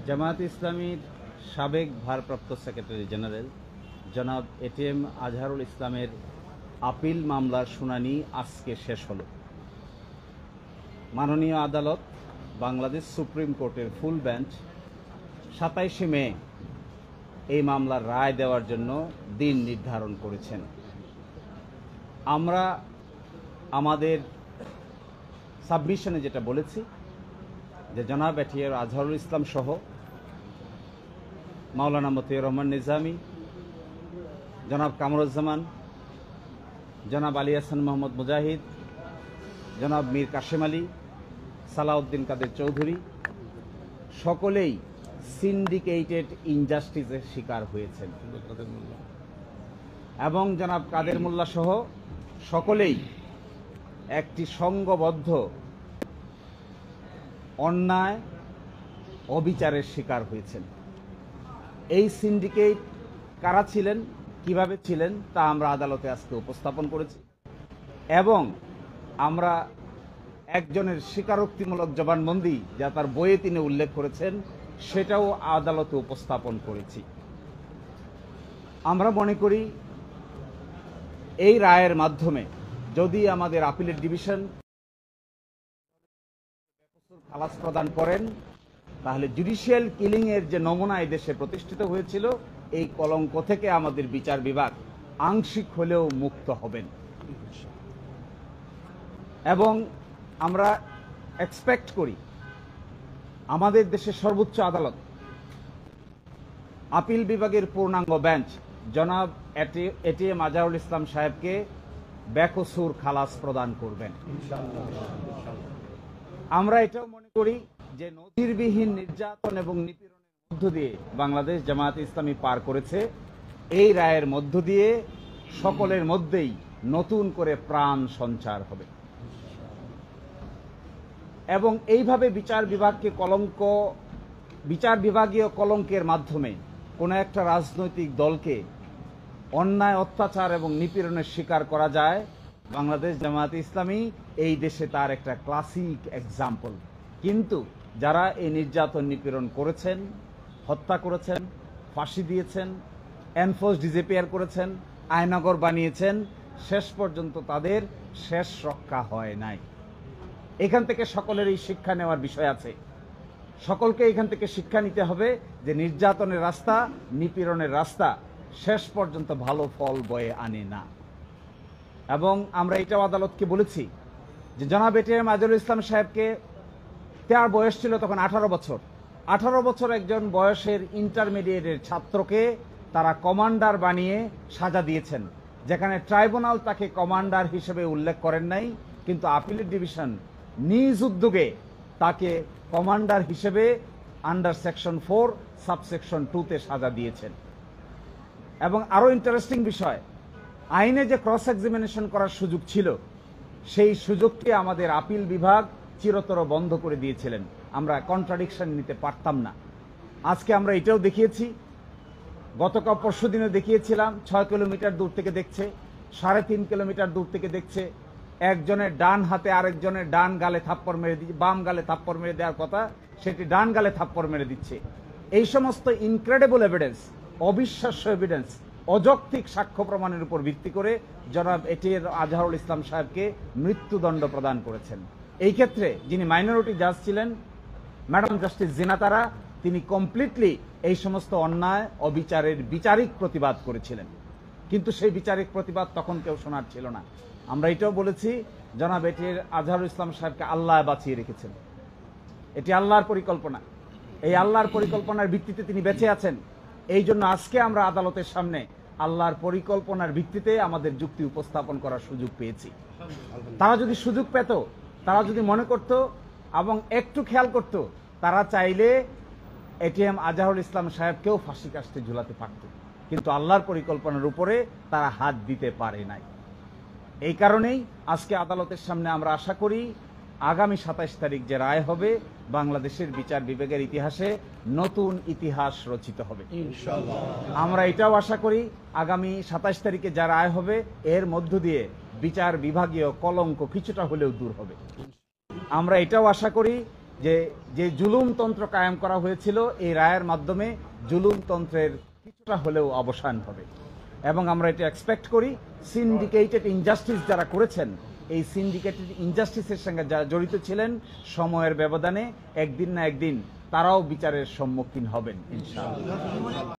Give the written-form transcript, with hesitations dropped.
জামায়াতে ইসলামীর সাবেক ভারপ্রাপ্ত সেক্রেটারি জেনারেল জনাব এটিএম আজহারুল ইসলামের আপিল মামলার শুনানি আজকে শেষ হলো। মাননীয় আদালত বাংলাদেশ সুপ্রিম কোর্টের ফুল বেঞ্চ 27শে মে এই মামলার রায় দেওয়ার জন্য দিন নির্ধারণ করেছেন। আমরা আমাদের সাবমিশনে যেটা বলেছি যে জনাব এটিএম আজহারুল ইসলাম সহ মাওলানা মতিউর রহমান নিজামী, জনাব কামরুজ্জামান, জনাব আলী হাসান মোহাম্মদ মুজাহিদ, জনাব মীর কাশেম আলী, সালাউদ্দিন কাদের চৌধুরী সকলেই সিন্ডিকেটেড ইনজাস্টিসের শিকার হয়েছেন এবং জনাব কাদের মোল্লা সহ সকলেই একটি সংঘবদ্ধ অন্যায় অবিচারের শিকার হয়েছেন। এই সিন্ডিকেট কারা ছিলেন, কিভাবে ছিলেন তা আমরা আদালতে আজকে উপস্থাপন করেছি এবং আমরা একজনের স্বীকারোক্তিমূলক জবানবন্দি যা তার বইয়ে তিনি উল্লেখ করেছেন সেটাও আদালতে উপস্থাপন করেছি। আমরা মনে করি এই রায়ের মাধ্যমে যদি আমাদের আপিলের ডিভিশন খালাস প্রদান করেন তাহলে জুডিশিয়াল কিলিং এর যে নমুনা এই দেশে প্রতিষ্ঠিত হয়েছিল এই কলঙ্ক থেকে আমাদের বিচার বিভাগ আংশিক হলেও মুক্ত হবেন এবং আমরা এক্সপেক্ট করি আমাদের দেশের সর্বোচ্চ আদালত আপিল বিভাগের পূর্ণাঙ্গ বেঞ্চ জনাব এটিএম আজহারুল ইসলাম সাহেবকে বেকসুর খালাস প্রদান করবেন। আমরা এটাও মনে করি যে নজিরবিহীন নির্যাতন এবং নিপীড়নের মধ্য দিয়ে বাংলাদেশ জামায়াতে ইসলামী পার করেছে, এই রায়ের মধ্য দিয়ে সকলের মধ্যেই নতুন করে প্রাণ সঞ্চার হবে এবং এইভাবে বিচার বিভাগীয় কলঙ্কের মাধ্যমে কোনো একটা রাজনৈতিক দলকে অন্যায় অত্যাচার এবং নিপীড়নের শিকার করা যায়। বাংলাদেশ জামায়াতে ইসলামী এই দেশে তার একটা ক্লাসিক এক্সাম্পল। কিন্তু যারা এই নির্যাতন নিপীড়ন করেছেন, হত্যা করেছেন, ফাঁসি দিয়েছেন, এনফোর্স ডিসঅ্যাপিয়ার করেছেন, আয়নাগর বানিয়েছেন, শেষ পর্যন্ত তাদের শেষ রক্ষা হয় নাই। এখান থেকে সকলের এই শিক্ষা নেওয়ার বিষয় আছে। সকলকে এখান থেকে শিক্ষা নিতে হবে যে নির্যাতনের রাস্তা, নিপীড়নের রাস্তা শেষ পর্যন্ত ভালো ফল বয়ে আনে না। এবং আমরা এটাও আদালতকে বলেছি যে জনাব এটিএম আজহারুল ইসলাম সাহেবকে, তার বয়স ছিল তখন 18 বছর একজন বয়সের ইন্টারমিডিয়েটের ছাত্রকে তারা কমান্ডার বানিয়ে সাজা দিয়েছেন, যেখানে ট্রাইব্যুনাল তাকে কমান্ডার হিসেবে উল্লেখ করেন নাই, কিন্তু আপিলের ডিভিশন নিজ উদ্যোগে তাকে কমান্ডার হিসেবে আন্ডার সেকশন 4 সাবসেকশন 2-তে সাজা দিয়েছেন। এবং আরো ইন্টারেস্টিং বিষয়, আইনে যে ক্রস এক্সামিনেশন করার সুযোগ ছিল সেই সুযোগটি আমাদের আপিল বিভাগ চিরতর বন্ধ করে দিয়েছিলেন। আমরা কন্ট্রাডিকশন নিতে পারতাম না। আজকে আমরা এটাও দেখিয়েছি, গতকাল পরশুদিনে দেখিয়েছিলাম 6 কিলোমিটার দূর থেকে দেখছে, 3.5 কিলোমিটার দূর থেকে দেখছে, একজনের ডান হাতে আরেকজনের ডান গালে থাপ্পড় মেরে দিচ্ছে, বাম গালে থাপ্পড় মেরে দেওয়ার কথা সেটি ডান গালে থাপ্পড় মেরে দিচ্ছে। এই সমস্ত ইনক্রেডিবল এভিডেন্স, অবিশ্বাস্য এভিডেন্স, অযৌক্তিক সাক্ষ্য প্রমাণের উপর ভিত্তি করে জনাব এটিএম আজহারুল ইসলাম সাহেবকে মৃত্যুদণ্ড প্রদান করেছেন। এই ক্ষেত্রে যিনি মাইনরিটি জাজ ছিলেন ম্যাডাম জাস্টিস জিনাতারা, তিনি কমপ্লিটলি এই সমস্ত অন্যায় অবিচারের বিচারিক প্রতিবাদ করেছিলেন, কিন্তু সেই বিচারিক প্রতিবাদ তখন কেউ শোনার ছিল না। আমরা এটাও বলেছি জনাব এটিএম আজহারুল ইসলাম সাহেবকে আল্লাহ বাঁচিয়ে রেখেছেন। এটি আল্লাহর পরিকল্পনা, এই আল্লাহর পরিকল্পনার ভিত্তিতে তিনি বেঁচে আছেন। এই জন্য আজকে আমরা আদালতের সামনে আল্লাহর পরিকল্পনার ভিত্তিতে আমাদের যুক্তি উপস্থাপন করার সুযোগ পেয়েছি। তারা যদি সুযোগ পেত, তারা যদি মনে করত এবং একটু খেয়াল করত, তারা চাইলে এটিএম আজহারুল ইসলাম সাহেবকেও ফাঁসি কাস্টে ঝুলাতে পারত, কিন্তু আল্লাহর পরিকল্পনার উপরে তারা হাত দিতে পারে নাই। এই কারণেই আজকে আদালতের সামনে আমরা আশা করি আগামী 27 তারিখ যে রায় হবে বাংলাদেশের বিচার বিভাগের ইতিহাসে নতুন ইতিহাস রচিত হবে ইনশাআল্লাহ। আমরা এটাও আশা করি আগামী 27 তারিখে যা রায় হবে এর মধ্য দিয়ে বিচার বিভাগীয় কলঙ্ক কিছুটা হলেও দূর হবে। আমরা এটাও আশা করি যে যে জুলুমতন্ত্র কায়েম করা হয়েছিল এই রায়ের মাধ্যমে জুলুমতন্ত্রের কিছুটা হলেও অবসান হবে এবং আমরা এটা এক্সপেক্ট করি সিন্ডিকেটেড ইনজাস্টিস যারা করেছেন এই সিন্ডিকেটেড ইনজাস্টিসের সঙ্গে যারা জড়িত ছিলেন সময়ের ব্যবধানে একদিন না একদিন তারাও বিচারের সম্মুখীন হবেন ইনশাআল্লাহ।